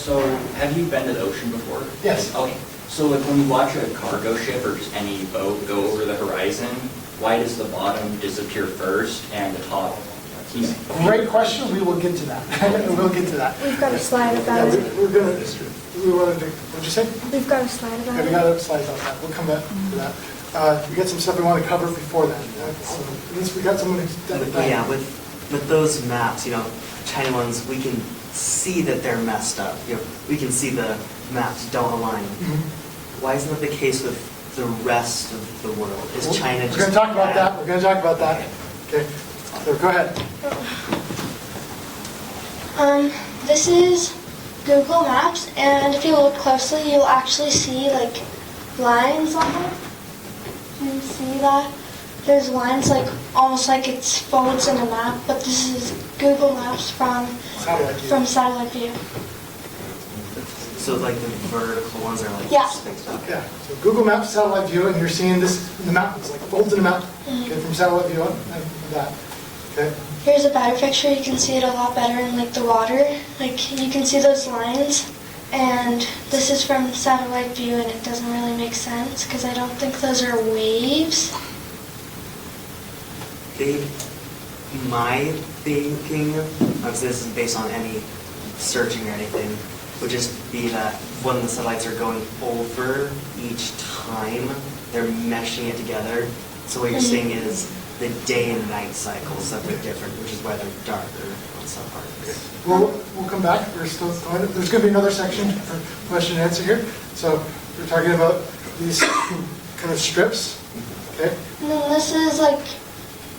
So, have you been to the ocean before? Yes. Okay. So, like when you watch a cargo ship or just any boat go over the horizon, why does the bottom disappear first and the top? Great question. We will get to that. We'll get to that. We've got a slide about Yeah, it. we're gonna. We wanted to. What'd you say? We've got a slide about Yeah, we it. got a slide about that. We'll come back to that. We got some stuff we want to cover before that. So at least we got someone who's done it. Yeah, with those maps, China ones, we can see that they're messed up. We can see the maps don't align. Why isn't that the case with the rest of the world? Is China just We're going to talk about bad? that. We're going to talk about that. Okay. So go ahead. This is Google Maps, and if you look closely, you'll actually see like lines on it. You can see that there's lines like almost like it's folds in a map, but this is Google Maps from satellite view. So like the vertical ones are like Yeah. spaced out. Yeah. So Google Maps satellite view, and you're seeing this in the mountains, like folds in the mountain. Okay, from satellite view and that. Okay. Here's a better picture. You can see it a lot better in like the water. Like you can see those lines. And this is from satellite view, and it doesn't really make sense because I don't think those are waves. My thinking, obviously this isn't based on any searching or anything, would just be that when the satellites are going over each time, they're meshing it together. So what you're seeing is the day and night cycles that they're different, which is why they're darker on some parts. We'll come back. We're still going. There's going to be another section for question and answer here. So we're talking about these kind of strips. Okay. And then this is like,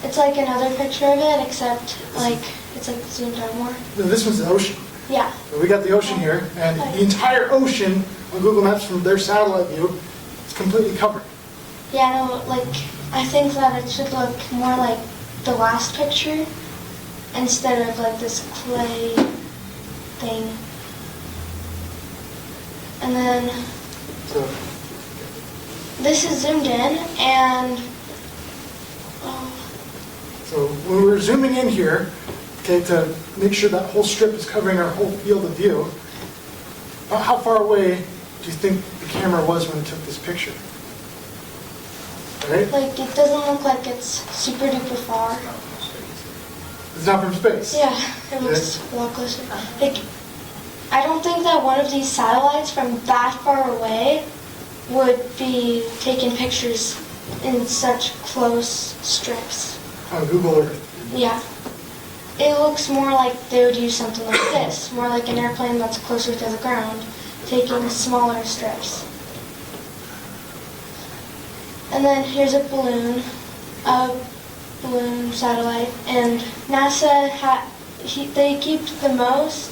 it's like another picture of it, except like it's like zoomed out more. Now, this one's the ocean. Yeah. So we got the ocean here, and the entire ocean on Google Maps from their satellite view is completely covered. Yeah, no, like I think that it should look more like the last picture instead of like this clay thing. And then So this is zoomed in, and So when we're zooming in here, okay, to make sure that whole strip is covering our whole field of view, how far away do you think the camera was when it took this picture? Right? like it doesn't look like it's super duper far. It's not from space. Yeah, it looks a lot closer. Like, I don't think that one of these satellites from that far away would be taking pictures in such close strips. On Google Earth. Yeah. It looks more like they would use something like this, more like an airplane that's closer to the ground, taking smaller strips. And then here's a balloon satellite, and NASA they keep the most.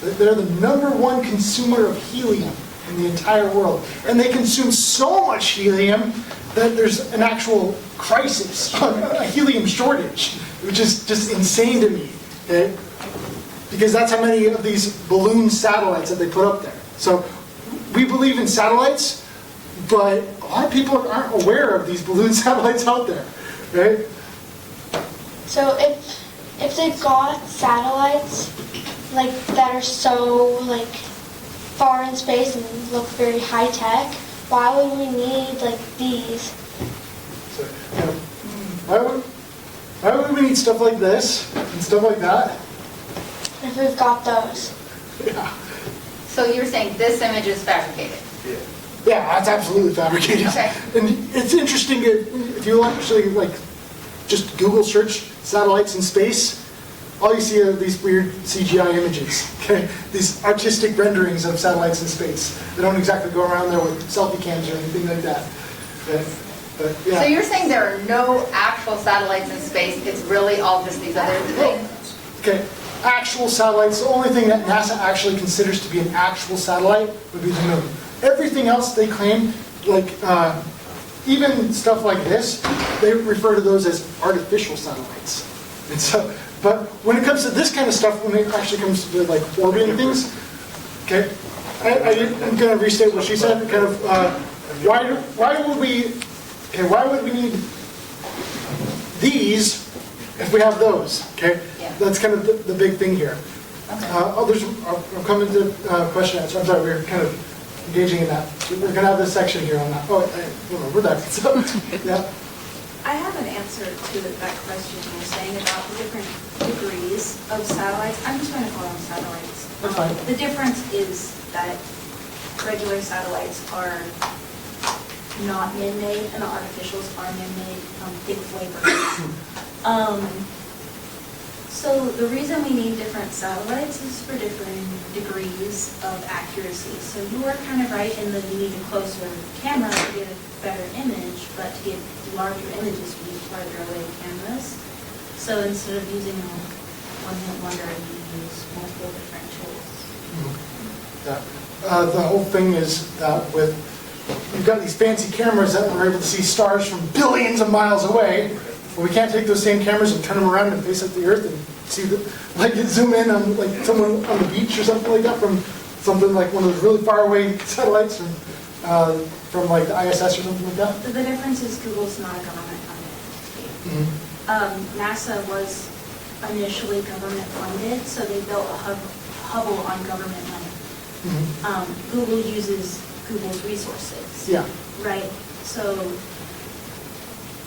They're the #1 consumer of helium in the entire world. And they consume so much helium that there's an actual crisis, a helium shortage, which is just insane to me. Okay? Because that's how many of these balloon satellites that they put up there. So we believe in satellites, but a lot of people aren't aware of these balloon satellites out there. Right? So if they've got satellites like that are so like far in space and look very high tech, why would we need like these? So, you know, why would we need stuff like this and stuff like that? If we've got those. Yeah. So you're saying this image is fabricated? Yeah, that's absolutely fabricated. Okay. And it's interesting if you actually like just Google search satellites in space, all you see are these weird CGI images. Okay, these artistic renderings of satellites in space. They don't exactly go around there with selfie cams or anything like that. But yeah. So you're saying there are no actual satellites in space, it's really all just these other things? Okay, actual satellites, the only thing that NASA actually considers to be an actual satellite would be the moon. Everything else they claim, like even stuff like this, they refer to those as artificial satellites. And so, but when it comes to this kind of stuff, when it actually comes to like orbiting things, okay, I'm going to restate what she said. Kind of, why would we need these if we have those? Okay, Yeah. that's kind of the big thing here. I'm coming to question answer. I'm sorry, we were kind of engaging in that. We're going to have this section here on that. Oh, we're there. So, yeah. I have an answer to that question you're saying about the different degrees of satellites. I'm just going to call them satellites. That's fine. The difference is that regular satellites are not man-made and the artificials are man-made, big flavors. So the reason we need different satellites is for different degrees of accuracy. So you are kind of right in that you need a closer camera to get a better image, but to get larger images, you need farther away cameras. So instead of using a one-hit wonder, you use multiple different tools. Yeah. The whole thing is that you've got these fancy cameras that we're able to see stars from billions of miles away. Well, we can't take those same cameras and turn them around and face up the Earth and see zoom in on like someone on the beach or something like that from something like one of those really far away satellites from like the ISS or something like that. The difference is Google's not a government-funded entity. NASA was initially government-funded, so they built a Hubble on government money. Google uses Google's resources. Yeah. Right? So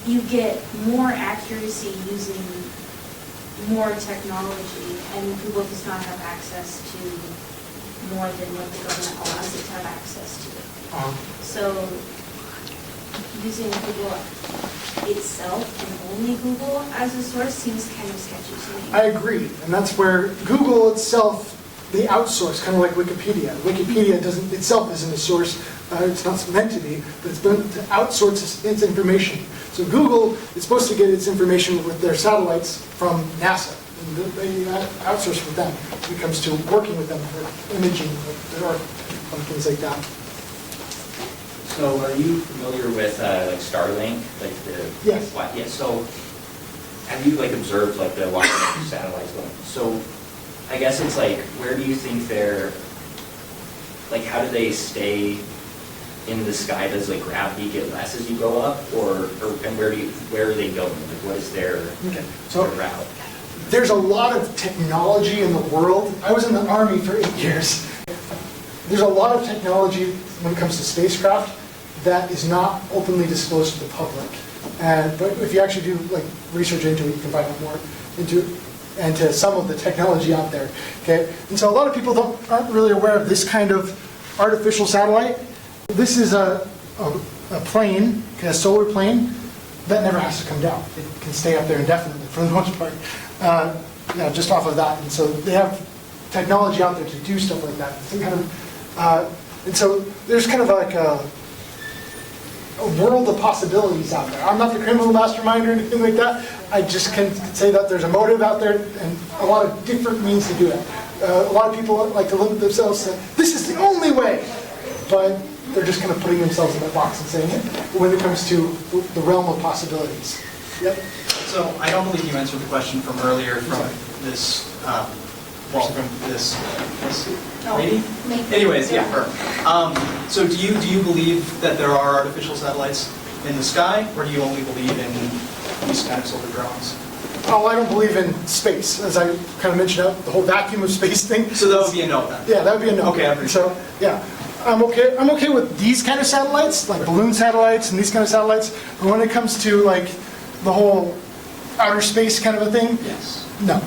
you get more accuracy using more technology, and Google does not have access to more than what the government allows it to have access to. So using Google itself and only Google as a source seems kind of sketchy to me. I agree, and that's where Google itself, they outsource, kind of like Wikipedia. Wikipedia itself isn't a source, it's not meant to be, but it's meant to outsource its information. So Google is supposed to get its information with their satellites from NASA. And they outsource with them when it comes to working with them for imaging of the Earth and things like that. So are you familiar with like Starlink? Like the Yes. Yeah. So have you like observed like the wireless satellites going? So I guess it's like, where do you think how do they stay in the sky? Does like gravity get less as you go up, and where are they going? Like what is their route? There's a lot of technology in the world. I was in the Army for 8 years. There's a lot of technology when it comes to spacecraft that is not openly disclosed to the public. But if you actually do like research into it, you can find out more into some of the technology out there. Okay, and so a lot of people aren't really aware of this kind of artificial satellite. This is a plane, a solar plane that never has to come down. It can stay up there indefinitely for the most part. Just off of that, and so they have technology out there to do stuff like that. And so there's kind of like a world of possibilities out there. I'm not the criminal mastermind or anything like that. I just can say that there's a motive out there and a lot of different means to do it. A lot of people like to limit themselves to, this is the only way, but they're just kind of putting themselves in that box and saying it when it comes to the realm of possibilities. Yep. So I don't believe you answered the question from earlier from this, from this lady? Anyways, yeah, her. So do you believe that there are artificial satellites in the sky, or do you only believe in these kind of solar drones? Oh, I don't believe in space, as I kind of mentioned the whole vacuum of space thing. So that would be a no then? Yeah, that would be a no. Okay, I appreciate So, yeah. I'm okay with these kind of satellites, like balloon satellites and these kind of satellites, but when it comes to like the whole outer space kind of a thing, Yes. no.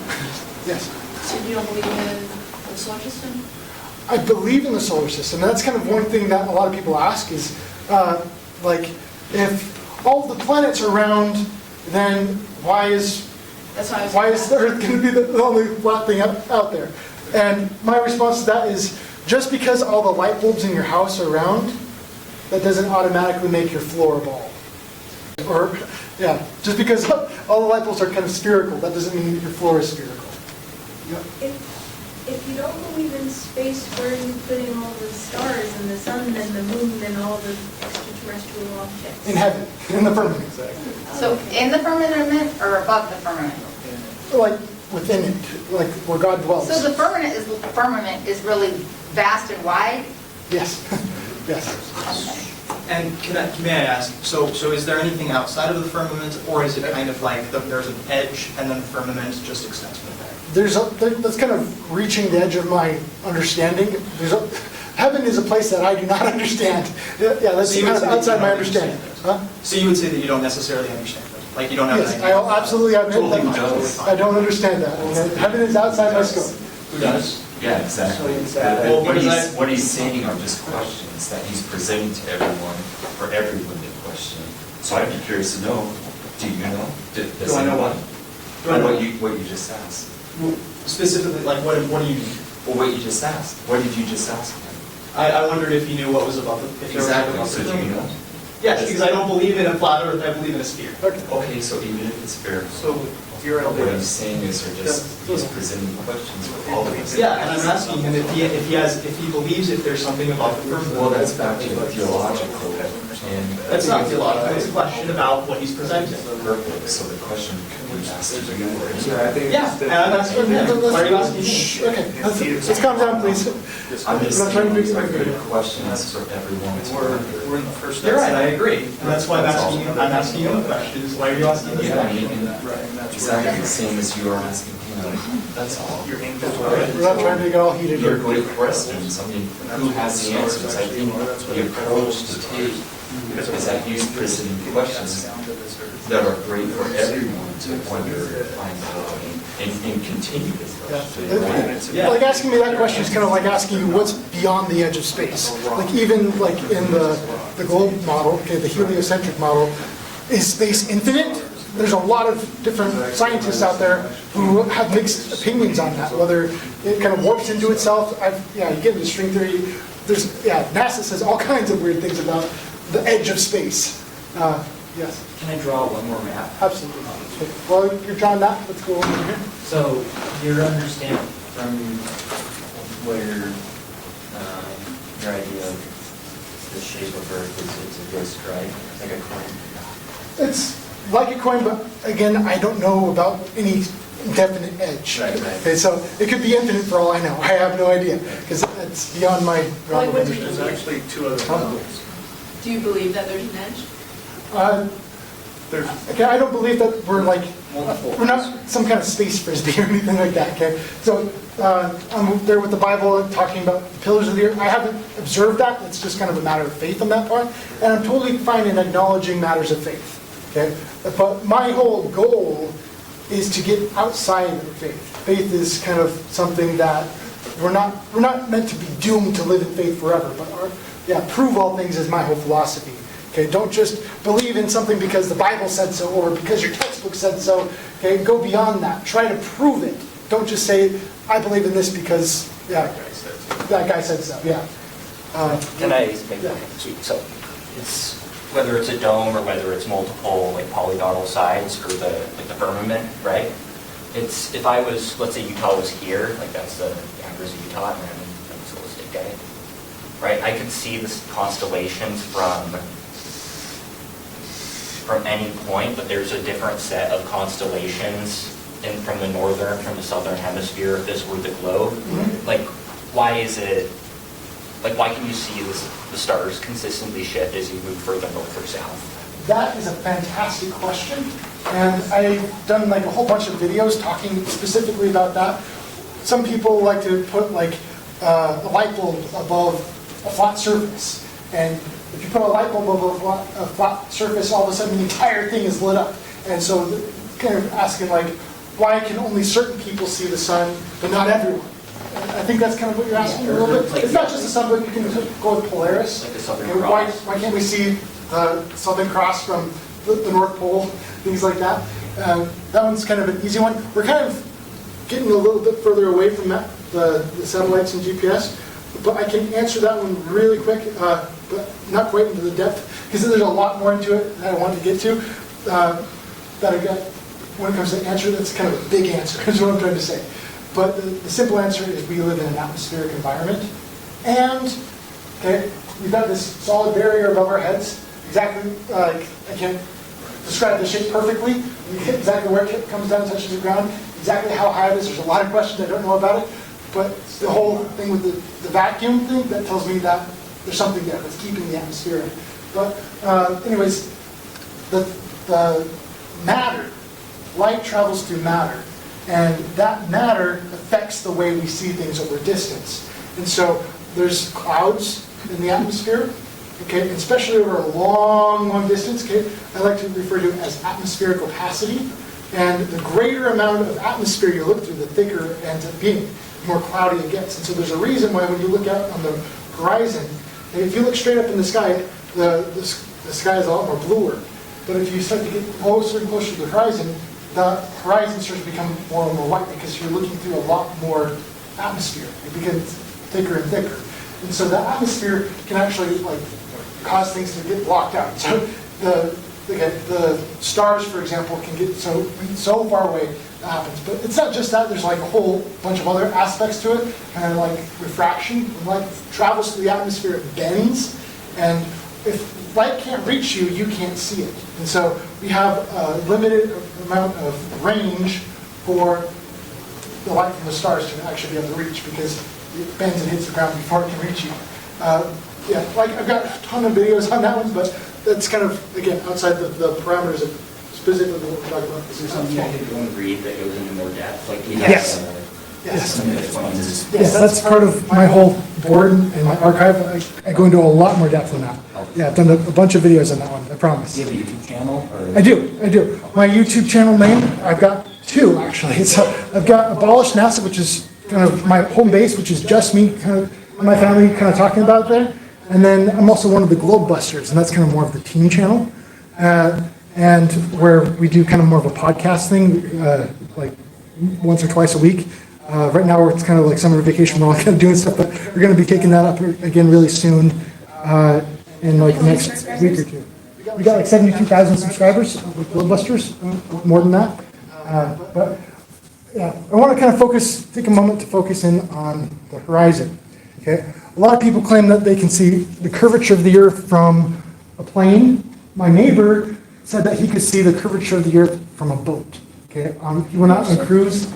Yes. So you don't believe in the solar system? I believe in the solar system. And that's kind of one thing that a lot of people ask is, like, if all the planets are round, then why is the Earth going to be the only flat thing out there? And my response to that is, just because all the light bulbs in your house are round, that doesn't automatically make your floor a ball. Or, yeah, just because all the light bulbs are kind of spherical, that doesn't mean your floor is spherical. Yeah. If you don't believe in space, where are you putting all the stars and the sun and the moon and all the extraterrestrial objects? In heaven, in the firmament. So in the firmament or above the firmament? Like within it, like where God dwells. So the firmament is really vast and wide? Yes, yes. Okay. And may I ask, so is there anything outside of the firmament, or is it kind of like there's an edge and then the firmament just extends from there? that's kind of reaching the edge of my understanding. Heaven is a place that I do not understand. Yeah, that's So you kind would of say outside that you my don't understanding. understand Huh? So you would say that you don't necessarily understand it? Like you don't have Yes, an I idea? absolutely admit Totally fine, that. totally fine. I don't understand that. And heaven is outside my scope. Who does? Yeah, exactly. Well, What because what he's saying are just questions that he's presenting to everyone, for everyone to question. So I'd be curious to know, do you know? Does Do I know anyone? what? Do I know What you just asked. Specifically, like what do you mean? Well, what you just asked. What did you just ask him? I wondered if you knew what was about the, if there was Exactly, about so the do you know? Yes, because I don't believe in a flat earth, I believe in a sphere. Okay, so even if it's fair, So you're what he's saying is, he's presenting questions for all of us. Yeah, and I'm asking him if he believes if there's something about the firmament. Well, that's back to the theological, and. That's not theological, it's a question about what he's presenting. Perfect, so the question was asked to you. Yeah, and I'm asking him, why are you asking me? Shh, okay, let's calm down, please. I'm just I'm not trying to saying, be- these are good questions for everyone to wonder. in the first. You're right, I agree, and that's why I'm asking you the questions, why are you asking me the Yeah, question? exactly the same as you are asking him, that's all. We're not trying to get all heated They're here. great questions, I mean, who has the answers? I think the approach to take is that he's presenting questions that are great for everyone to wonder, find out, and continue this question. Yeah. Like asking me that question is kind of like asking you what's beyond the edge of space. Like even like in the globe model, okay, the heliocentric model, is space infinite? There's a lot of different scientists out there who have mixed opinions on that, whether it kind of warps into itself. You get into string theory. NASA says all kinds of weird things about the edge of space. Yes, Can I draw one more map? absolutely. Okay. Well, you're drawing that. Let's go over here. So your understanding from where your idea of the shape of Earth is, it's a disc, right? Like a coin. It's like a coin, but again, I don't know about any definite edge. Right. Okay, so it could be infinite for all I know. I have no idea, because it's beyond my realm of Like, what do you understanding. believe? Actually, two other levels. Do you believe that there's an edge? Okay, I don't believe that we're not some kind of space frisbee or anything like that, okay? So I'm there with the Bible talking about the pillars of the earth. I haven't observed that. It's just kind of a matter of faith on that part. And I'm totally fine in acknowledging matters of faith, okay? But my whole goal is to get outside of faith. Faith is kind of something that we're not meant to be doomed to live in faith forever, but prove all things is my whole philosophy. Okay, don't just believe in something because the Bible said so or because your textbook said so. Okay, go beyond that. Try to prove it. Don't just say, I believe in this because, that guy said so. Yeah. Can I make Yeah. So it's, whether it's a dome or whether it's multiple like polygonal sides or the firmament, right? It's, if I was, let's say Utah was here, like that's the Amber's Utah, and I'm a Solar State guy, right? I could see the constellations from any point, but there's a different set of constellations from the northern, from the southern hemisphere, if this were the globe. Like, why is it, like, why can you see the stars consistently shift as you move further north or south? That is a fantastic question, and I've done like a whole bunch of videos talking specifically about that. Some people like to put like a light bulb above a flat surface, and if you put a light bulb above a flat surface, all of a sudden the entire thing is lit up. And so kind of asking like, why can only certain people see the sun, but not everyone? And I think that's kind of what you're asking a little bit. It's not just the sun, but you can go with Polaris. Like the Southern Okay, Cross. why can't we see the Southern Cross from the North Pole, things like that? That one's kind of an easy one. We're kind of getting a little bit further away from that, the satellites and GPS, but I can answer that one really quick, but not quite into the depth, because there's a lot more into it that I wanted to get to. That I got, when it comes to answer, that's kind of a big answer, is what I'm trying to say. But the simple answer is we live in an atmospheric environment, and okay, we've got this solid barrier above our heads. Exactly, I can't describe the shape perfectly. You hit exactly where it comes down, touches the ground, exactly how high it is. There's a lot of questions I don't know about it, but the whole thing with the vacuum thing, that tells me that there's something there that's keeping the atmosphere in. But anyways, the matter, light travels through matter, And that matter affects the way we see things over distance. And so there's clouds in the atmosphere, okay, especially over a long, long distance, okay, I like to refer to it as atmospheric opacity. And the greater amount of atmosphere you look through, the thicker it ends up being, the more cloudy it gets. And so there's a reason why when you look out on the horizon, if you look straight up in the sky, the sky is a lot more bluer. But if you start to get closer and closer to the horizon starts to become more and more white because you're looking through a lot more atmosphere. It becomes thicker and thicker. And so the atmosphere can actually cause things to get blocked out. So the stars, for example, can get so far away that happens. But it's not just that. There's a whole bunch of other aspects to it, kind of like refraction. When light travels through the atmosphere, it bends. And if light can't reach you, you can't see it. And so we have a limited amount of range for the light from the stars to actually be able to reach because it bends and hits the ground before it can reach you. I've got a ton of videos on that one, but that's kind of, again, outside the parameters of specifically what we're talking about. Is there something I could go and read that goes into more depth? Yes. Yes, that's part of my whole board and my archive. I go into a lot more depth than that. Yeah, I've done a bunch of videos on that one, I promise. Do you have a YouTube channel? I do. My YouTube channel name, I've got two, actually. I've got Abolish NASA, which is kind of my home base, which is just me, kind of, and my family kind of talking about it there. And then I'm also one of the Globebusters, and that's kind of more of the teen channel. And where we do kind of more of a podcast thing, like once or twice a week. Right now it's kind of like summer vacation, we're all kind of doing stuff, but we're going to be taking that up again really soon in the next week or two. We got like 72,000 subscribers with Globebusters, more than that. But yeah, I want to kind of take a moment to focus in on the horizon. Okay, a lot of people claim that they can see the curvature of the Earth from a plane. My neighbor said that he could see the curvature of the Earth from a boat. Okay, he went out on a cruise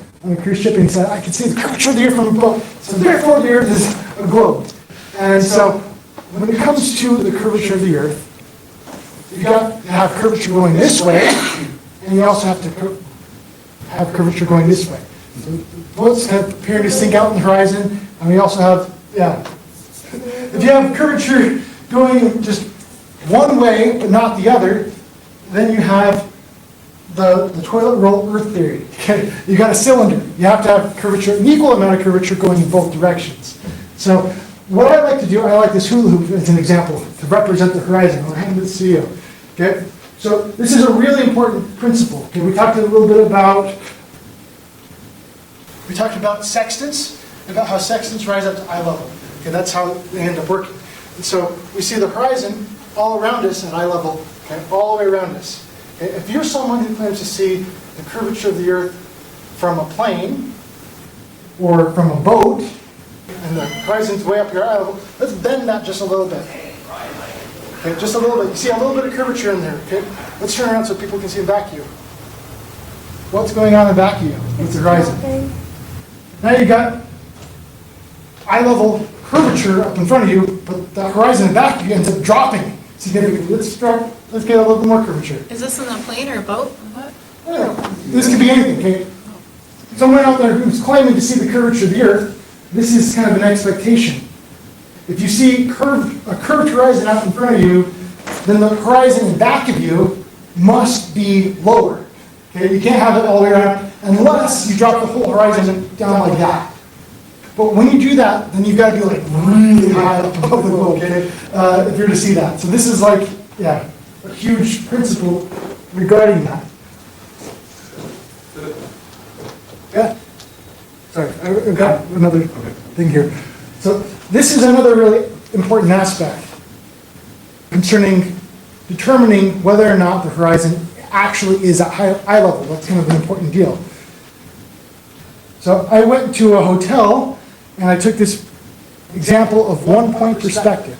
ship and said, I can see the curvature of the Earth from a boat. So therefore the Earth is a globe. And so when it comes to the curvature of the Earth, you've got to have curvature going this way, and you also have to have curvature going this way. So boats kind of appear to sink out in the horizon, and we also have, if you have curvature going just one way but not the other, then you have the toilet roll Earth theory. Okay? You got a cylinder. You have to have curvature, an equal amount of curvature going in both directions. So what I like to do, I like this hula hoop as an example to represent the horizon. I'll hand this to you. Okay? So this is a really important principle. Okay? We talked a little bit about sextants, about how sextants rise up to eye level. Okay, that's how they end up working. And so we see the horizon all around us at eye level, okay, all the way around us. Okay? If you're someone who claims to see the curvature of the Earth from a plane or from a boat, and the horizon's way up your eye level, let's bend that just a little bit. Okay, just a little bit. You see a little bit of curvature in there. Okay, let's turn around so people can see in back of you. What's going on in back of you with the horizon? Now you got eye level curvature up in front of you, but the horizon in back of you ends up dropping significantly. Let's get a little bit more curvature. Is this in a plane or a boat? What? This could be anything, okay? Someone out there who's claiming to see the curvature of the Earth, this is kind of an expectation. If you see a curved horizon out in front of you, then the horizon in back of you must be lower. Okay? You can't have it all the way around unless you drop the whole horizon down like that. But when you do that, then you've got to be like really high up above the globe, okay? If you're to see that. So this is like, a huge principle regarding that. Yeah. Sorry, I've got another thing here. So this is another really important aspect concerning determining whether or not the horizon actually is at eye level. That's kind of an important deal. So I went to a hotel and I took this example of 1-point perspective.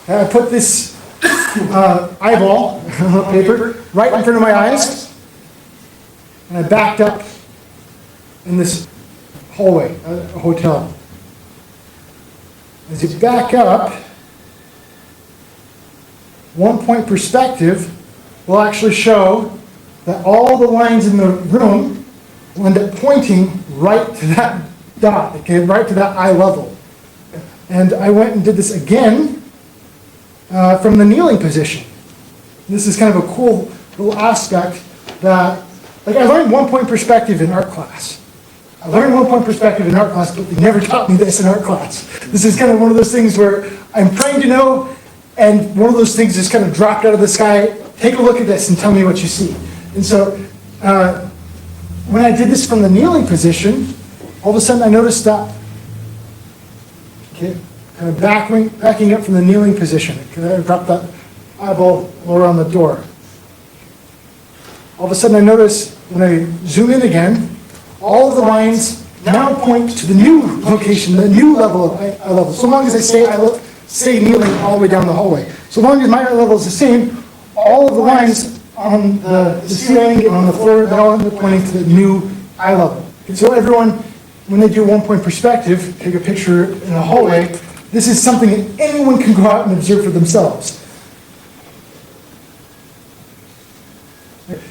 And I put this eyeball paper right in front of my eyes, and I backed up in this hallway, a hotel. As you back up, 1-point perspective will actually show that all the lines in the room will end up pointing right to that dot, okay, right to that eye level. And I went and did this again from the kneeling position. This is kind of a cool little aspect that, like, I learned 1-point perspective in art class. I learned 1-point perspective in art class, but they never taught me this in art class. This is kind of one of those things where I'm trying to know, and one of those things just kind of dropped out of the sky. Take a look at this and tell me what you see. And so when I did this from the kneeling position, all of a sudden I noticed that, okay, kind of backing up from the kneeling position. I dropped that eyeball lower on the door. All of a sudden I notice when I zoom in again, all of the lines now point to the new location, the new level of eye level. So long as I stay kneeling all the way down the hallway. So long as my eye level is the same, all of the lines on the ceiling and on the floor, they all end up pointing to the new eye level. And so everyone, when they do 1-point perspective, take a picture in a hallway, this is something that anyone can go out and observe for themselves.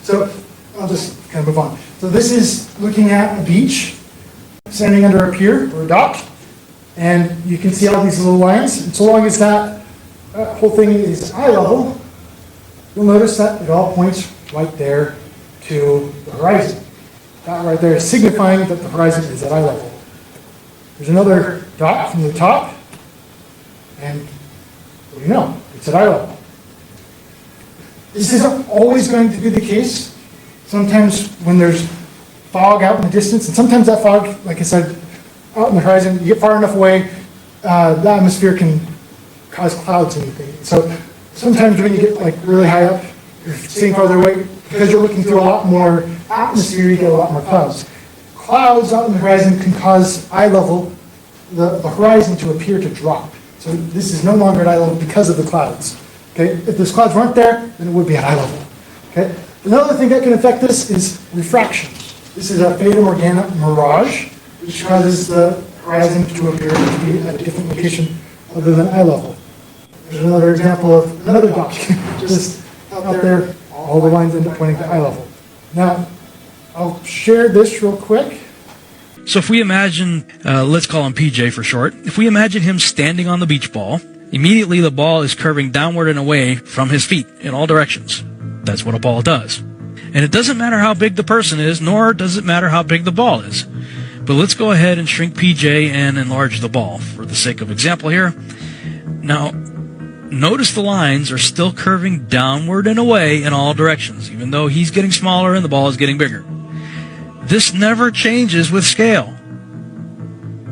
So I'll just kind of move on. So this is looking at a beach, standing under a pier or a dock, and you can see all these little lines. And so long as that whole thing is eye level, you'll notice that it all points right there to the horizon. That right there is signifying that the horizon is at eye level. There's another dot from the top, and what do you know? It's at eye level. This isn't always going to be the case. Sometimes when there's fog out in the distance, and sometimes that fog, like I said, out in the horizon, you get far enough away, the atmosphere can cause clouds and anything. So sometimes when you get like really high up, you're staying farther away, because you're looking through a lot more atmosphere, you get a lot more clouds. Clouds out in the horizon can cause eye level, the horizon to appear to drop. So this is no longer at eye level because of the clouds. Okay, if those clouds weren't there, then it would be at eye level. Okay, another thing that can affect this is refraction. This is a Fata Morgana mirage, which causes the horizon to appear to be at a different location other than eye level. There's another example of another dot, just out there, all the lines end up pointing to eye level. Now, I'll share this real quick. So if we imagine, let's call him PJ for short, if we imagine him standing on the beach ball, immediately the ball is curving downward and away from his feet in all directions. That's what a ball does. And it doesn't matter how big the person is, nor does it matter how big the ball is. But let's go ahead and shrink PJ and enlarge the ball for the sake of example here. Now, notice the lines are still curving downward and away in all directions, even though he's getting smaller and the ball is getting bigger. This never changes with scale.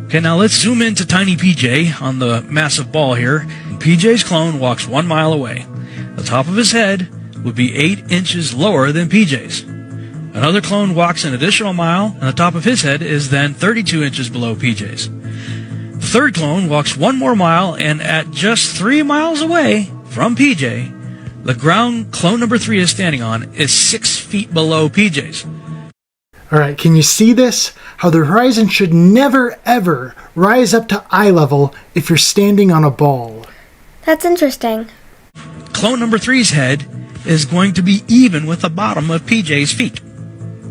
Okay, now let's zoom into tiny PJ on the massive ball here. PJ's clone walks 1 mile away. The top of his head would be 8 inches lower than PJ's. Another clone walks an additional mile, and the top of his head is then 32 inches below PJ's. The third clone walks 1 more mile, and at just 3 miles away from PJ, the ground clone number 3 is standing on is 6 feet below PJ's. All right, can you see this? How the horizon should never, ever rise up to eye level if you're standing on a ball. That's interesting. Clone number 3's head is going to be even with the bottom of PJ's feet.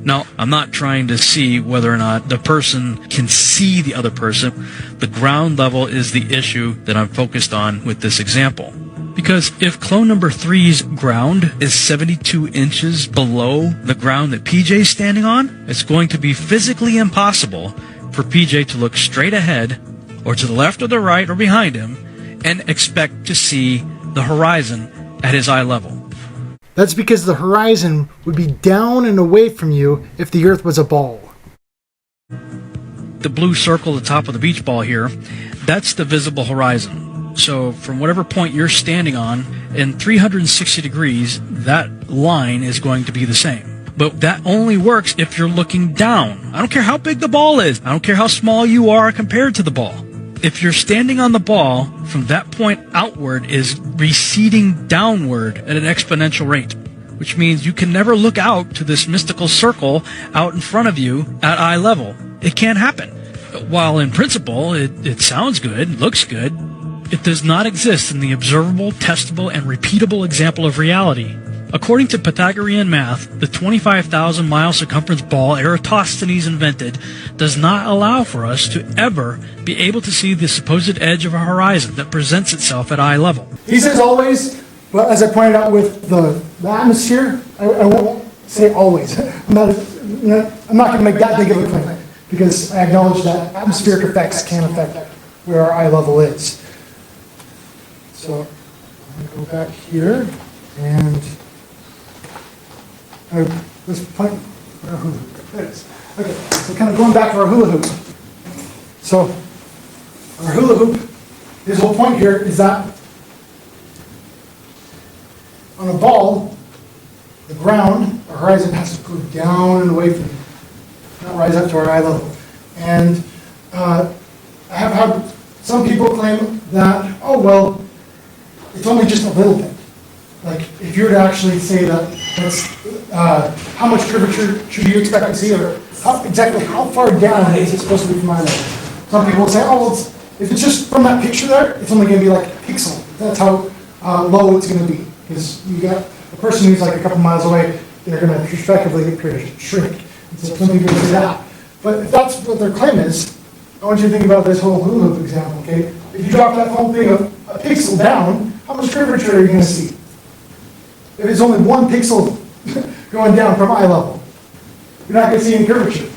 Now, I'm not trying to see whether or not the person can see the other person. The ground level is the issue that I'm focused on with this example. Because if clone number 3's ground is 72 inches below the ground that PJ's standing on, it's going to be physically impossible for PJ to look straight ahead or to the left or the right or behind him and expect to see the horizon at his eye level. That's because the horizon would be down and away from you if the Earth was a ball. The blue circle at the top of the beach ball here, that's the visible horizon. So from whatever point you're standing on, in 360 degrees, that line is going to be the same. But that only works if you're looking down. I don't care how big the ball is. I don't care how small you are compared to the ball. If you're standing on the ball, from that point outward is receding downward at an exponential rate, which means you can never look out to this mystical circle out in front of you at eye level. It can't happen. While in principle, it sounds good, looks good, it does not exist in the observable, testable, and repeatable example of reality. According to Pythagorean math, the 25,000 mile circumference ball Eratosthenes invented does not allow for us to ever be able to see the supposed edge of a horizon that presents itself at eye level. He says always, but as I pointed out with the atmosphere, I won't say always. I'm not going to make that big of a claim, because I acknowledge that atmospheric effects can affect where our eye level is. So I'm going to go back here, and this point, there it is. Okay, so kind of going back to our hula hoop. So our hula hoop, his whole point here is that on a ball, the ground, our horizon has to go down and away from it, not rise up to our eye level. And I have had some people claim that, oh, well, it's only just a little bit. Like, if you were to actually say that, that's, how much curvature should you expect to see, or exactly how far down is it supposed to be from eye level? Some people will say, oh, well, if it's just from that picture there, it's only going to be like a pixel. That's how low it's going to be. Because you got a person who's like a couple miles away, they're going to effectively shrink. And so some people say that. But if that's what their claim is, I want you to think about this whole hula hoop example, okay? If you drop that whole thing a pixel down, how much curvature are you going to see? If it's only one pixel going down from eye level, you're not going to see any curvature.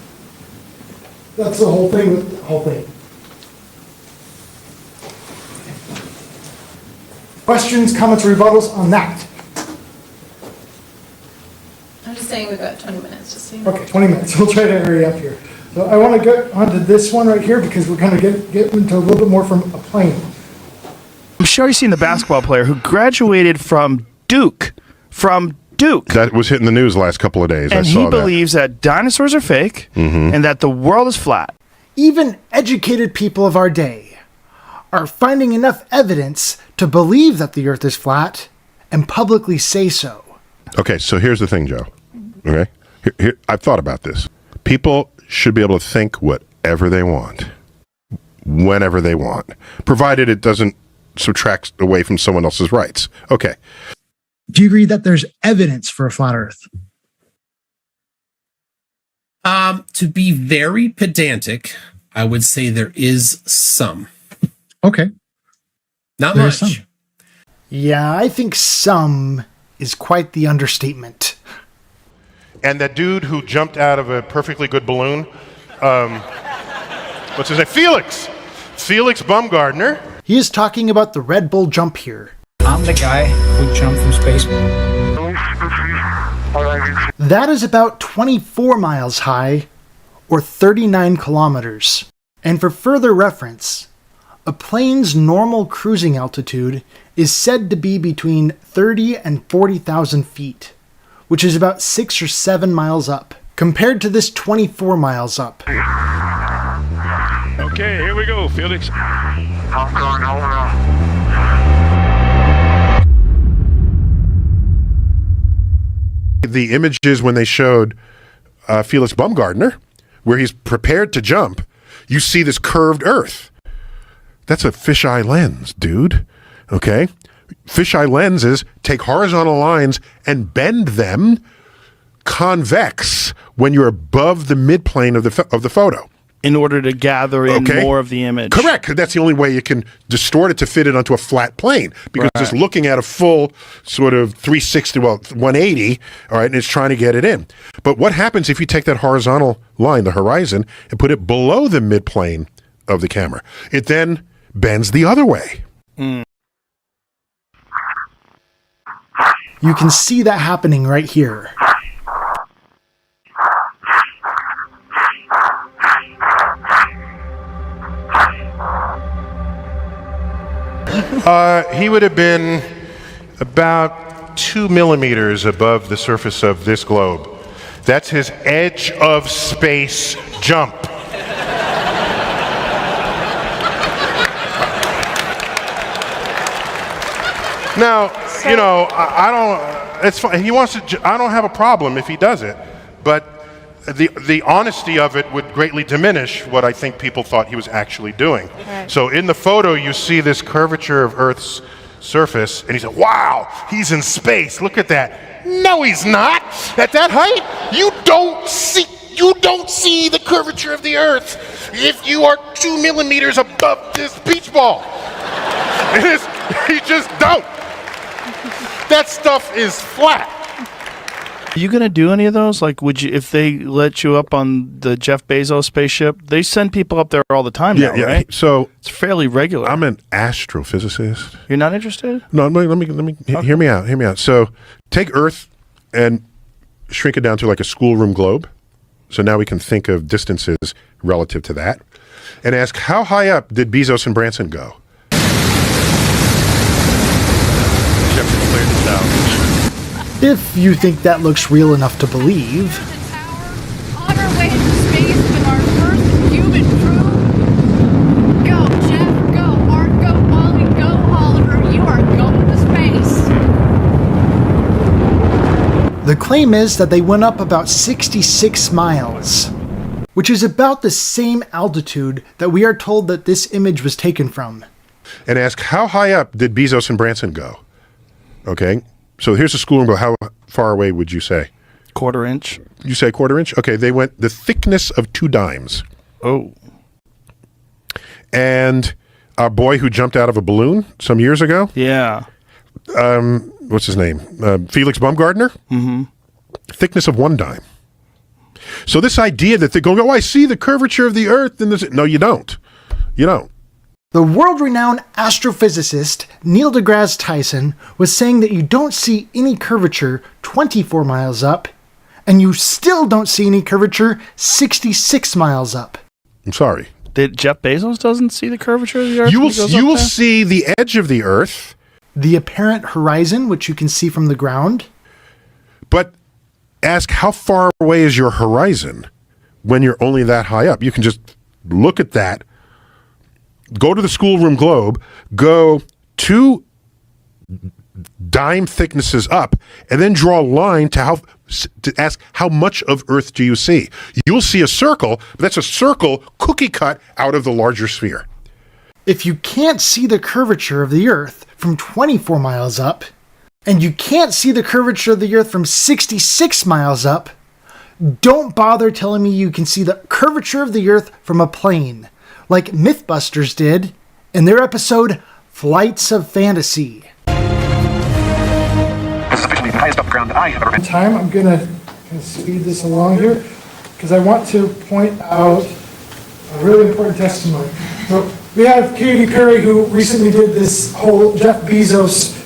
That's the whole thing with the whole thing. Questions, comments, or rebuttals on that? I'm just saying we've got 20 minutes, just so you know. Okay, 20 minutes. We'll try to hurry up here. So I want to get onto this one right here because we're going to get into a little bit more from a plane. I'm sure you've seen the basketball player who graduated from Duke. That was hitting the news the last couple of days. And I saw he believes that dinosaurs are fake and that the world is flat. Even educated people of our day are finding enough evidence to believe that the Earth is flat and publicly say so. Okay, so here's the thing, Joe. Okay? Here, I've thought about this. People should be able to think whatever they want, whenever they want, provided it doesn't subtract away from someone else's rights. Okay. Do you agree that there's evidence for a flat Earth? To be very pedantic, I would say there is some. Okay. Not There's much. some. Yeah, I think some is quite the understatement. And that dude who jumped out of a perfectly good balloon, what's his name? Felix Baumgartner. He is talking about the Red Bull jump here. I'm the guy who jumped from space. That is about 24 miles high, or 39 kilometers. And for further reference, a plane's normal cruising altitude is said to be between 30 and 40,000 feet, which is about 6 or 7 miles up, compared to this 24 miles up. Okay, here we go, Felix. The images when they showed Felix Baumgartner, where he's prepared to jump, you see this curved Earth. That's a fisheye lens, dude. Okay? Fisheye lenses take horizontal lines and bend them convex when you're above the midplane of the photo. In order to gather in more of the image. Correct. That's the only way you can distort it to fit it onto a flat plane. Because it's looking at a full sort of 360, 180, all right, and it's trying to get it in. But what happens if you take that horizontal line, the horizon, and put it below the midplane of the camera? It then bends the other way. You can see that happening right here. He would have been about 2 millimeters above the surface of this globe. That's his edge of space jump. Now, you know, I don't, it's fine. He wants to, I don't have a problem if he does it, but the honesty of it would greatly diminish what I think people thought he was actually doing. Right. So in the photo, you see this curvature of Earth's surface, and he said, wow, he's in space, look at that. No, he's not. At that height, you don't see the curvature of the Earth if you are 2 millimeters above this beach ball. You just don't. That stuff is flat. Are you gonna do any of those? Like, would you, if they let you up on the Jeff Bezos spaceship? They send people up there all the time now, right? So it's fairly regular. I'm an astrophysicist. You're not interested? No, let me hear me out. Hear me out. So take Earth and shrink it down to like a schoolroom globe. So now we can think of distances relative to that, and ask how high up did Bezos and Branson go? If you think that looks real enough to believe. On our way to space with our first human crew. Go, Jeff, go. Art, go, Molly, go, Oliver. You are going to space. The claim is that they went up about 66 miles, which is about the same altitude that we are told that this image was taken from. And ask how high up did Bezos and Branson go? Okay, so here's a schoolroom globe. How far away would you say? Quarter inch. You say quarter inch? Okay, they went the thickness of 2 dimes. Oh. And a boy who jumped out of a balloon some years ago. Yeah. What's his name? Felix Baumgartner. Mm-hmm. Thickness of 1 dime. So this idea that they go, oh, I see the curvature of the Earth. No, you don't. You don't. The world-renowned astrophysicist Neil deGrasse Tyson was saying that you don't see any curvature 24 miles up, and you still don't see any curvature 66 miles up. I'm sorry. Did Jeff Bezos doesn't see the curvature of the Earth? You will see the edge of the Earth. The apparent horizon, which you can see from the ground. But ask how far away is your horizon when you're only that high up. You can just look at that. Go to the schoolroom globe, go 2 dime thicknesses up, and then draw a line to ask how much of Earth do you see? You'll see a circle, but that's a circle cookie cut out of the larger sphere. If you can't see the curvature of the Earth from 24 miles up, and you can't see the curvature of the Earth from 66 miles up, don't bother telling me you can see the curvature of the Earth from a plane, like Mythbusters did in their episode Flights of Fantasy. This is officially the highest above ground I have ever been. Time, I'm going to speed this along here because I want to point out a really important testimony. So we have Katy Perry, who recently did this whole Jeff Bezos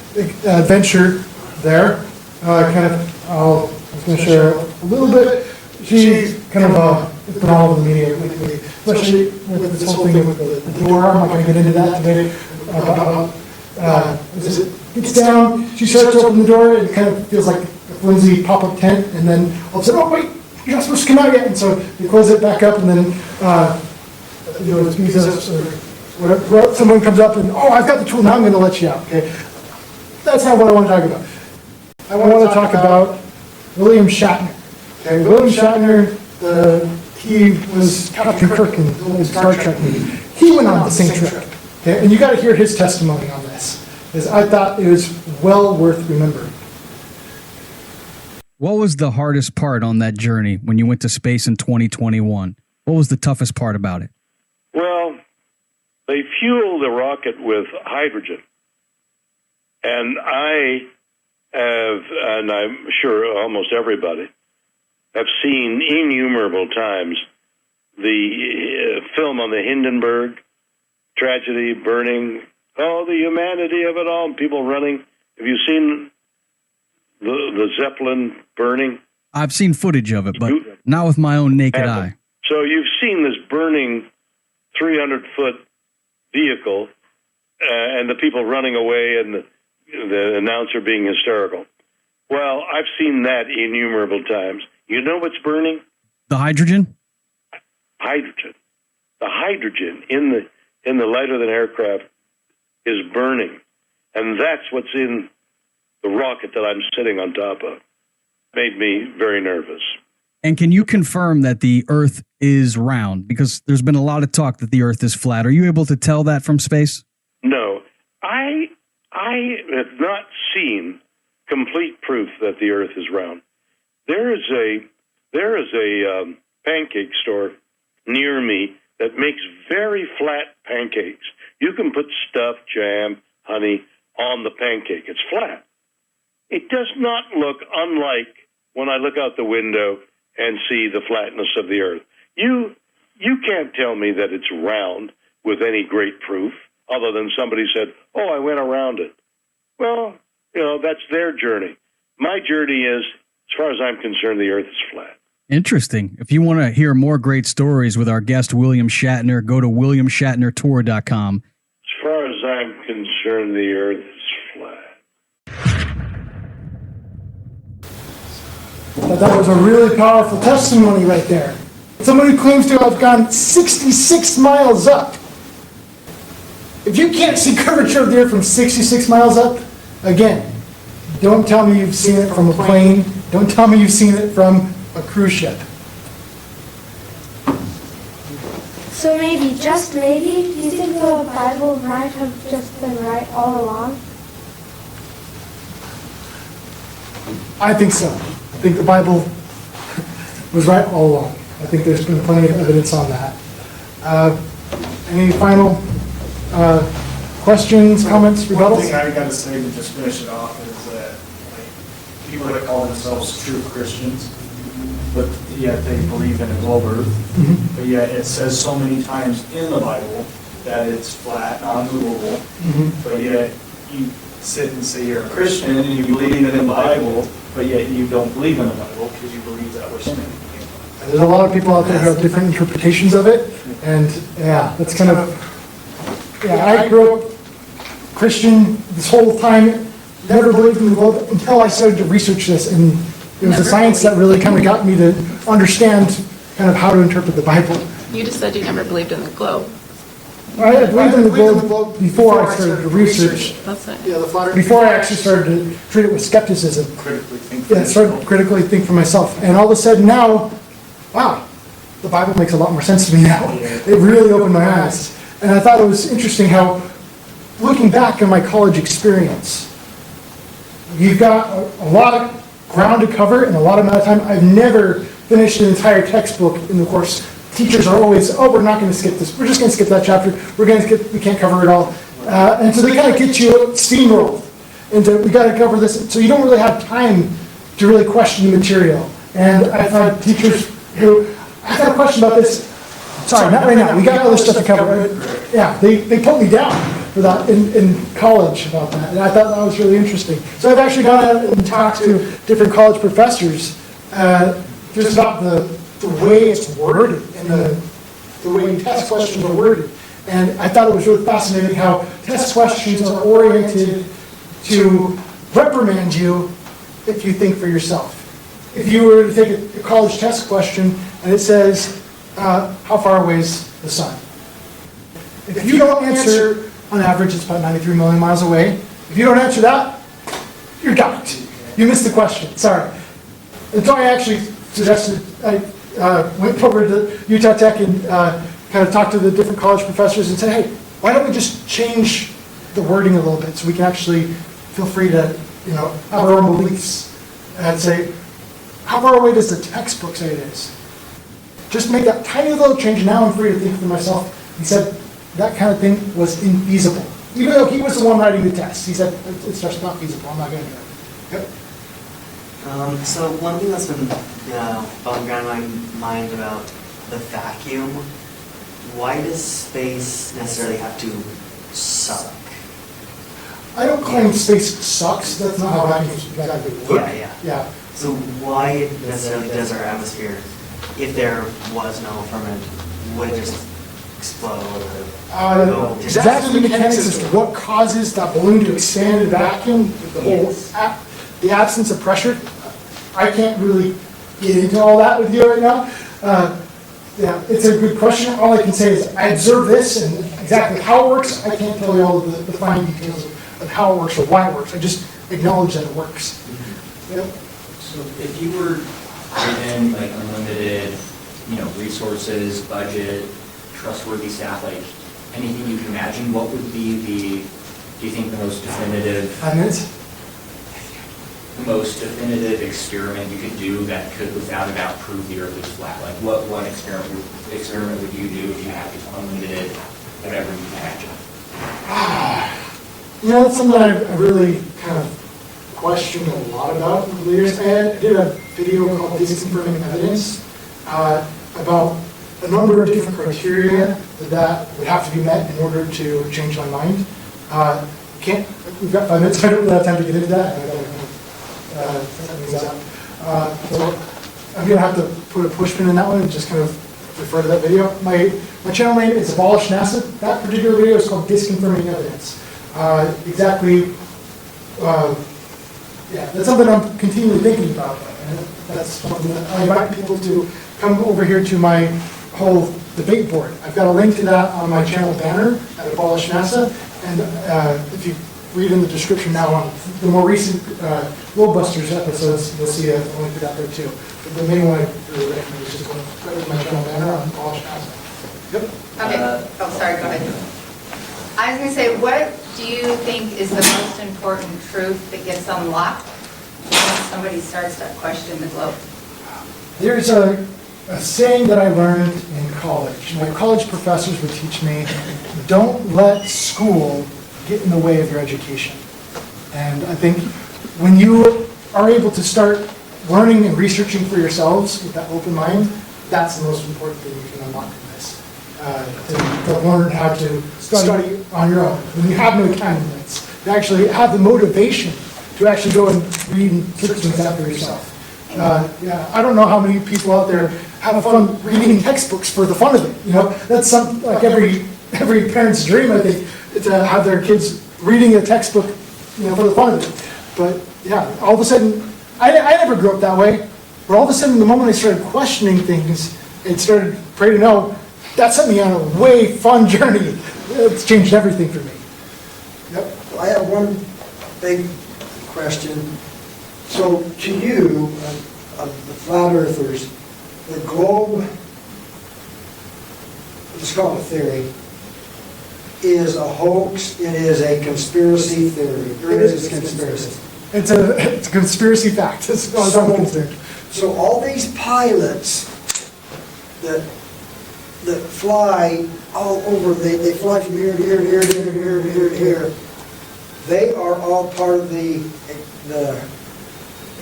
adventure there. I was going to share a little bit. She kind of it's been all over the media lately, especially with this whole thing with the door. I'm not going to get into that today. As it gets down, she starts to open the door, and it kind of feels like a flimsy pop-up tent, and then all of a sudden, oh wait, you're not supposed to come out yet, and so they close it back up, and then it's Bezos or whatever, someone comes up and, oh, I've got the tool, now I'm going to let you out. Okay, that's not what I want to talk about. I want to talk about William Shatner. Okay, William Shatner, he was Captain Kirk in the Star Trek movie. He went on the same trip. Okay, and you got to hear his testimony on this, because I thought it was well worth remembering. What was the hardest part on that journey when you went to space in 2021? What was the toughest part about it? Well, they fuel the rocket with hydrogen. And I have, and I'm sure almost everybody, have seen innumerable times the film on the Hindenburg tragedy, burning, the humanity of it all, people running. Have you seen the Zeppelin burning? I've seen footage of it, but not with my own naked eye. So you've seen this burning 300-foot vehicle and the people running away and the announcer being hysterical. Well, I've seen that innumerable times. You know what's burning? The hydrogen? Hydrogen. The hydrogen in the lighter-than aircraft is burning. And that's what's in the rocket that I'm sitting on top of. Made me very nervous. And can you confirm that the Earth is round? Because there's been a lot of talk that the Earth is flat. Are you able to tell that from space? No. I have not seen complete proof that the Earth is round. There is a pancake store near me that makes very flat pancakes. You can put stuff, jam, honey on the pancake. It's flat. It does not look unlike when I look out the window and see the flatness of the Earth. You can't tell me that it's round with any great proof, other than somebody said, "Oh, I went around it." Well, that's their journey. My journey is, as far as I'm concerned, the Earth is flat. Interesting. If you want to hear more great stories with our guest, William Shatner, go to williamshatnertour.com. As far as I'm concerned, the Earth is flat. That was a really powerful testimony right there. Somebody who claims to have gone 66 miles up. If you can't see curvature of the Earth from 66 miles up, again, don't tell me you've seen it from a plane. Don't tell me you've seen it from a cruise ship. So maybe, just maybe, do you think the Bible might have just been right all along? I think so. I think the Bible was right all along. I think there's been plenty of evidence on that. Any final questions, comments, rebuttals? One thing I got to say to just finish it off is that people that call themselves true Christians, but yet they believe in a globe earth, but yet it says so many times in the Bible that it's flat, non-movable, but yet you sit and say you're a Christian and you believe in the Bible, but yet you don't believe in the Bible because you believe that we're sinning. There's a lot of people out there who have different interpretations of it, and yeah, that's kind of, yeah, I grew up Christian this whole time, never believed in the globe until I started to research this, and it was the science that really kind of got me to understand kind of how to interpret the Bible. You just said you never believed in the globe. I believed in the globe before I started to research. That's it. Before I actually started to treat it with skepticism. Critically think for Yeah, started to critically think for myself. And all of a sudden now, wow, the Bible makes a lot more sense to me now. It really opened my eyes. And I thought it was interesting how, looking back on my college experience, you've got a lot of ground to cover and a lot of amount of time. I've never finished an entire textbook in the course. Teachers are always, "Oh, we're not going to skip this. We're just going to skip that chapter. We can't cover it all." And so they kind of get you steamrolled into, we got to cover this. So you don't really have time to really question the material. And I've had teachers who, I got a question about this. Sorry, not right now. We got other stuff to cover. Yeah, they put me down for that in college about that. And I thought that was really interesting. So I've actually gone out and talked to different college professors just about the way it's worded and the way test questions are worded. And I thought it was really fascinating how test questions are oriented to reprimand you if you think for yourself. If you were to take a college test question and it says, how far away is the sun? If you don't answer, on average it's about 93 million miles away. If you don't answer that, you're ducked. You missed the question, sorry. And so I actually suggested, I went over to Utah Tech and kind of talked to the different college professors and said, hey, why don't we just change the wording a little bit so we can actually feel free to, have our own beliefs and say, how far away does the textbook say it is? Just make that tiny little change. Now I'm free to think for myself. He said that kind of thing was infeasible. Even though he was the one writing the test. He said, it's just not feasible. I'm not going to do it. Yep. So one thing that's been bugging around my mind about the vacuum, why does space necessarily have to suck? I don't claim space sucks. That's not how vacuums exactly work. Yeah. So why necessarily does our atmosphere, if there was no firmament, would it just explode? Exactly the mechanics as to what causes that balloon to expand in vacuum, the whole the absence of pressure. I can't really get into all that with you right now. Yeah, it's a good question. All I can say is I observe this and exactly how it works. I can't tell you all of the fine details of how it works or why it works. I just acknowledge that it works. Yep. So if you were given like unlimited, resources, budget, trustworthy staff, like anything you can imagine, what would be do you think the most definitive? 5 minutes? most definitive experiment you could do that could, without a doubt, prove the Earth is flat? Like, what one experiment would you do if you had unlimited whatever you can imagine? You know, that's something that I really kind of questioned a lot about over the years. I did a video called Disconfirming Evidence about a number of different criteria that would have to be met in order to change my mind. We've got 5 minutes, I don't really have time to get into that. So I'm going to have to put a push pin in that one and just kind of refer to that video. My channel name is Abolish NASA. That particular video is called Disconfirming Evidence. That's something I'm continually thinking about. And that's something that I invite people to come over here to my whole debate board. I've got a link to that on my channel banner at Abolish NASA. And if you read in the description now on the more recent Globebusters episodes, you'll see a link to that there too. But the main one I really recommend is just going to my channel banner on Abolish NASA. Yep. Okay, sorry, go ahead. I was going to say, what do you think is the most important truth that gets unlocked when somebody starts to question the globe? There's a saying that I learned in college. My college professors would teach me, don't let school get in the way of your education. And I think when you are able to start learning and researching for yourselves with that open mind, that's the most important thing you can unlock in this. To learn how to study on your own. When you have no time limits, you actually have the motivation to actually go and read and search things out for yourself. I don't know how many people out there have fun reading textbooks for the fun of it. You know, that's like every parent's dream, I think, to have their kids reading a textbook, for the fun of it. But yeah, all of a sudden, I never grew up that way. But all of a sudden, the moment I started questioning things and started praying to know, that set me on a way fun journey. It's changed everything for me. Yep. Well, I have one big question. So to you, of the flat earthers, the globe, let's call it a theory, is a hoax, it is a conspiracy theory. It is a conspiracy. It's a conspiracy fact, as far as I'm concerned. So all these pilots that fly all over, they fly from here to here to here to here to here to here to here, they are all part of the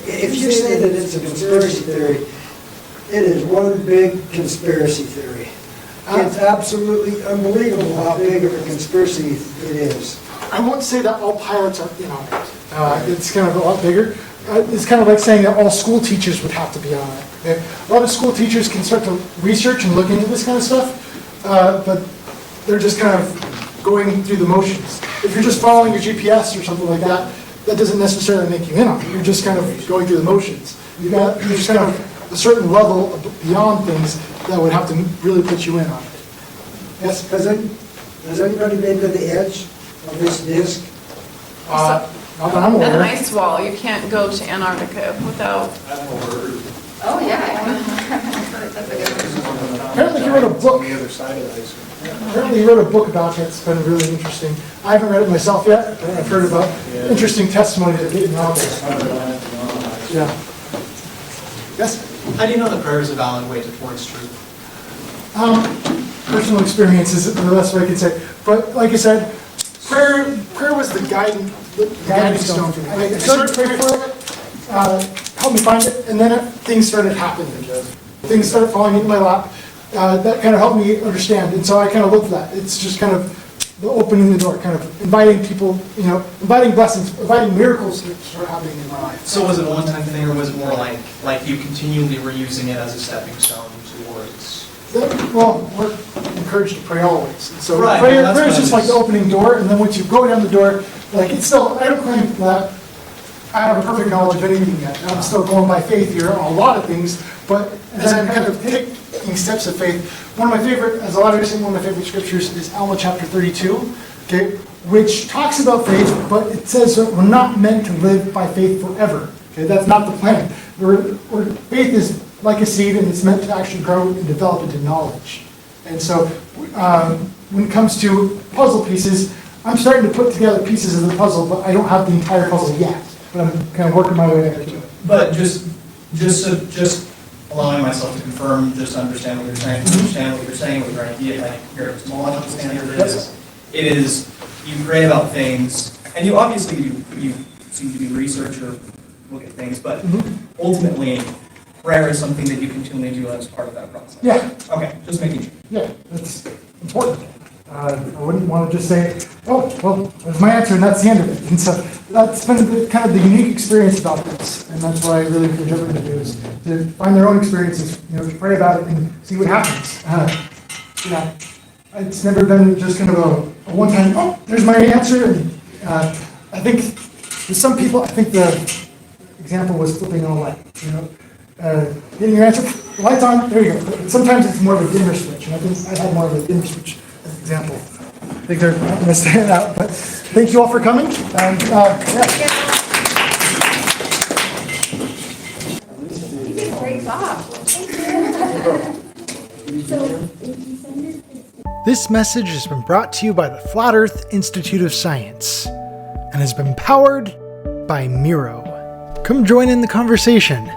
if you say that it's a conspiracy theory, it is one big conspiracy theory. It's absolutely unbelievable how big of a conspiracy it is. I won't say that all pilots are, it's kind of a lot bigger. It's kind of like saying that all school teachers would have to be on it. Okay? A lot of school teachers can start to research and look into this kind of stuff, but they're just kind of going through the motions. If you're just following your GPS or something like that, that doesn't necessarily make you in on it. You're just kind of going through the motions. You're just kind of a certain level beyond things that would have to really put you in on it. Yes? Has anybody been to the edge of this disc? Not that I'm aware An of. ice wall. You can't go to Antarctica without. Oh, yeah. Apparently he wrote a book. Apparently he wrote a book about it. It's been really interesting. I haven't read it myself yet, but I've heard about interesting testimonies that getting out there. Yeah. Yes? How do you know that prayer is a valid way towards truth? Personal experience is the best way I can say. But like I said, prayer was the guiding stone for me. I started praying for it, helped me find it, and then things started happening. Things started falling into my lap. That kind of helped me understand, and so I kind of looked at that. It's just kind of the opening the door, kind of inviting people, inviting blessings, inviting miracles to start happening in my life. So was it a one-time thing, or was it more like you continually were using it as a stepping stone towards? Well, we're encouraged to pray always. So right, prayer is just like the opening door, and then once you go down the door, like it's still, I don't claim that I have a perfect knowledge of anything yet. I'm still going by faith here on a lot of things, but as I'm kind of taking steps of faith, one of my favorite scriptures is Alma chapter 32, okay, which talks about faith, but it says that we're not meant to live by faith forever. Okay, that's not the plan. Faith is like a seed, and it's meant to actually grow and develop into knowledge. And so when it comes to puzzle pieces, I'm starting to put together pieces of the puzzle, but I don't have the entire puzzle yet. but I'm kind of working my way there too. But just allowing myself to confirm, just to understand what you're saying, what your idea, like your epistemological standard is. It is, you pray about things, and you obviously, you seem to do research or look at things, but ultimately, prayer is something that you continually do as part of that process. Yeah. Okay, just making sure. Yeah, that's important. I wouldn't want to just say, oh, well, there's my answer and that's the end of it. And so that's been kind of the unique experience about this. And that's what I really encourage everyone to do is to find their own experiences, to pray about it and see what happens. It's never been just kind of a one-time, oh, there's my answer. And I think with some people, I think the example was flipping on a light, getting your answer, the light's on, there you go. But sometimes it's more of a dimmer switch, and I think I had more of a dimmer switch as an example. I think they're not going to say it out, but thank you all for coming. And, Great job. This message has been brought to you by the Flat Earth Institute of Science and has been powered by Miro. Come join in the conversation